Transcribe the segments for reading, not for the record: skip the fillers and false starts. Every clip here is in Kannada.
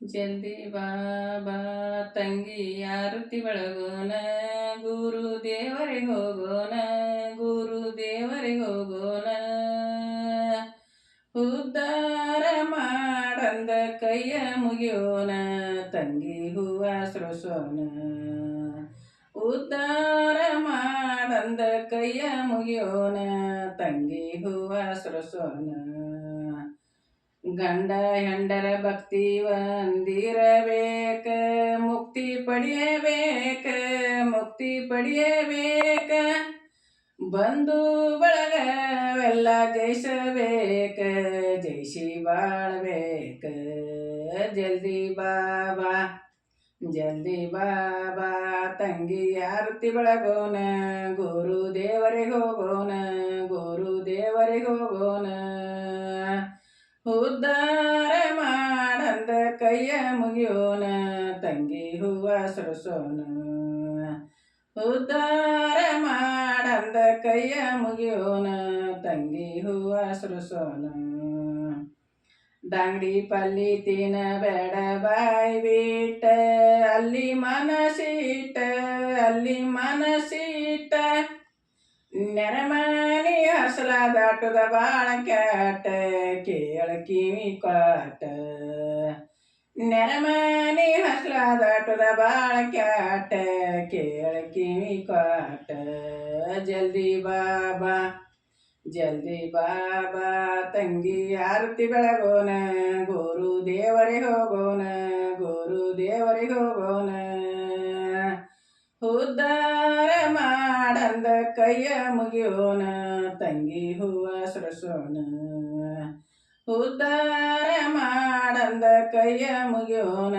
ಜಲ್ದಿ ಬಾಬಾ ತಂಗಿ ಆರತಿ ಬೆಳಗೋಣ, ಗುರು ದೇವರಿಗೆ ಹೋಗೋಣ, ಗುರು ದೇವರಿಗೆ ಹೋಗೋಣ. ಉದ್ಧಾರ ಮಾಡಂದ ಕೈಯ ಮುಗಿಯೋಣ, ತಂಗಿ ಹೂವ ಸೃಸೋಣ. ಉದ್ಧಾರ ಮಾಡಂದ ಕೈಯ ಮುಗಿಯೋಣ, ತಂಗಿ ಹೂವ ಸೃಸೋಣ. ಗಂಡ ಹೆಂಡರ ಭಕ್ತಿ ಒಂದಿರಬೇಕ, ಮುಕ್ತಿ ಪಡೆಯಬೇಕ, ಮುಕ್ತಿ ಪಡೆಯಬೇಕ. ಬಂಧು ಬಳಗವೆಲ್ಲ ಜಯಿಸಬೇಕ, ಜಯಿಸಿ ಬಾಳ್ಬೇಕ. ಜಲ್ದಿ ಬಾಬಾ ಜಲ್ದಿ ಬಾಬಾ ತಂಗಿ ಆರತಿ ಬೆಳಗೋಣ, ಗುರು ದೇವರಿಗೆ ಹೋಗೋಣ, ಗುರು ದೇವರಿಗೆ ಹೋಗೋಣ. ಉದ್ಧಾರ ಮಾಡಂದ ಕೈಯ ಮುಗಿಯೋಣ, ತಂಗಿ ಹೂವ ಸೃಸೋಣ. ಉದ್ಧಾರ ಮಾಡಂದ ಕೈಯ ಮುಗಿಯೋಣ, ತಂಗಿ ಹೂವ ಸೃಸೋಣ. ದಾಂಗಡಿ ಪಲ್ಲಿ ತಿನ್ನಬೇಡ ಬಾಯಿ ಬಿಟ್ಟ, ಅಲ್ಲಿ ಮನಸಿಟ್ಟ, ಅಲ್ಲಿ ಮನಸಿಟ್ಟ. ನೆರಮನಿ ಹಸಲ ದಾಟುದ ಬಾಳ ಕ್ಯಾಟ, ಕೇಳ ಕಿವಿ ಕಾಟ. ನೆರಮನಿ ಹಸಲ ದಾಟುದ ಬಾಳ ಕ್ಯಾಟ, ಕೇಳ ಕಿವಿ ಕಾಟ. ಜಲ್ದಿ ಬಾಬಾ ಜಲ್ದಿ ಬಾಬಾ ತಂಗಿ ಆರತಿ ಬೆಳಗೋಣ, ಗುರು ದೇವರಿಗೆ ಹೋಗೋಣ, ಗುರು ದೇವರಿಗೆ ಹೋಗೋಣ. ಉದ್ಧಾರ ಮಾಡಂದ ಕೈಯ ಮುಗಿಯೋಣ, ತಂಗಿ ಹೂವ ಸೃಸೋಣ. ಉದ್ಧಾರ ಮಾಡಂದ ಕೈಯ ಮುಗಿಯೋಣ,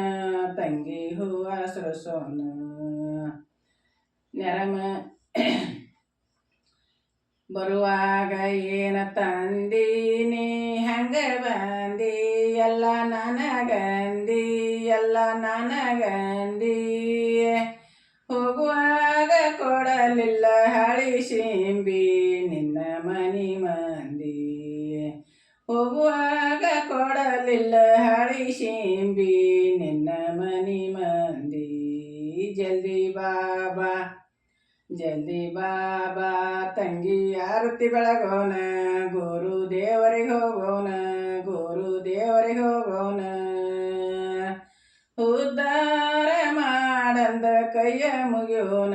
ತಂಗಿ ಹೂವ ಸೃಸೋಣ. ನೆರಮ ಬರುವಾಗ ಏನ ತಂದೀನಿ, ಹಂಗ ಬಂದಿ ಎಲ್ಲ ನನಗಂದಿ, ಎಲ್ಲ ನನಗಂದಿ. ಹೋಗುವಾಗ ಕೊಡಲಿಲ್ಲ ಹಳಿ ಶಿಂಬಿ, ನಿನ್ನ ಮನಿ ಮಂದಿ. ಹೋಗುವಾಗ ಕೊಡಲಿಲ್ಲ ಹಳಿ ಶಿಂಬಿ, ನಿನ್ನ ಮನಿ ಮಂದಿ. ಜಲ್ದಿ ಬಾಬಾ ಜಲ್ದಿ ಬಾಬಾ ತಂಗಿ ಆರತಿ ಬೆಳಗೋಣ, ಗುರು ದೇವರಿಗೆ ಹೋಗೋಣ, ಗುರು ದೇವರಿಗೆ ಹೋಗೋಣ. ಉದ್ಧಾರ ಮಾಡಂದ ಕೈಯ ಮುಗಿಯೋಣ,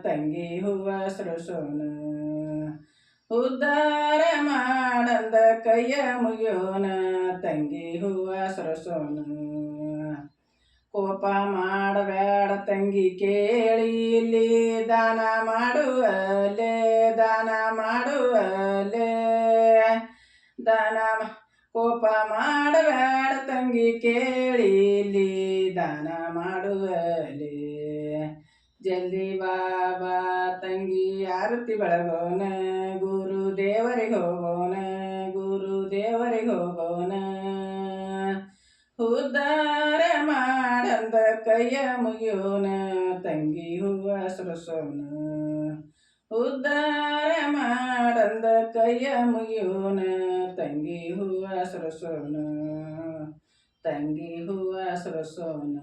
ತಂಗಿ ಹೂವ ಸೃಸೋಣ. ಉದ್ಧಾರ ಮಾಡಂದ ಕೈಯ ಮುಗಿಯೋಣ, ತಂಗಿ ಹೂವ ಸೃಸೋಣ. ಕೋಪ ಮಾಡಬೇಡ ತಂಗಿ ಕೇಳಿ ಇಲ್ಲಿ, ದಾನ ಮಾಡುವಲೆ, ದಾನ ಮಾಡುವಲೆ. ದಾನ ಕೋಪ ಮಾಡಬೇಡ ತಂಗಿ ಕೇಳಿ ಇಲ್ಲಿ, ದಾನ ಮಾಡುವಲೆ. ಜಲ್ದಿ ಬಾಬಾ ತಂಗಿ ಆರತಿ ಬೆಳಗೋಣ, ಗುರು ದೇವರಿಗೆ ಹೋಗೋಣ, ಗುರು ದೇವರಿಗೆ ಹೋಗೋಣ. ಉದ್ಧಾರ ಮಾಡಂದ ಕೈಯ ಮುಗಿಯೋಣ, ತಂಗಿ ಹೂವ ಸೃಸೋಣ. ಉದ್ಧಾರ ಮಾಡಂದ ಕೈಯ ಮುಗಿಯೋಣ, ತಂಗಿ ಹೂವ ಸೃಸೋಣ, ತಂಗಿ ಹೂವ ಸೃಸೋಣ.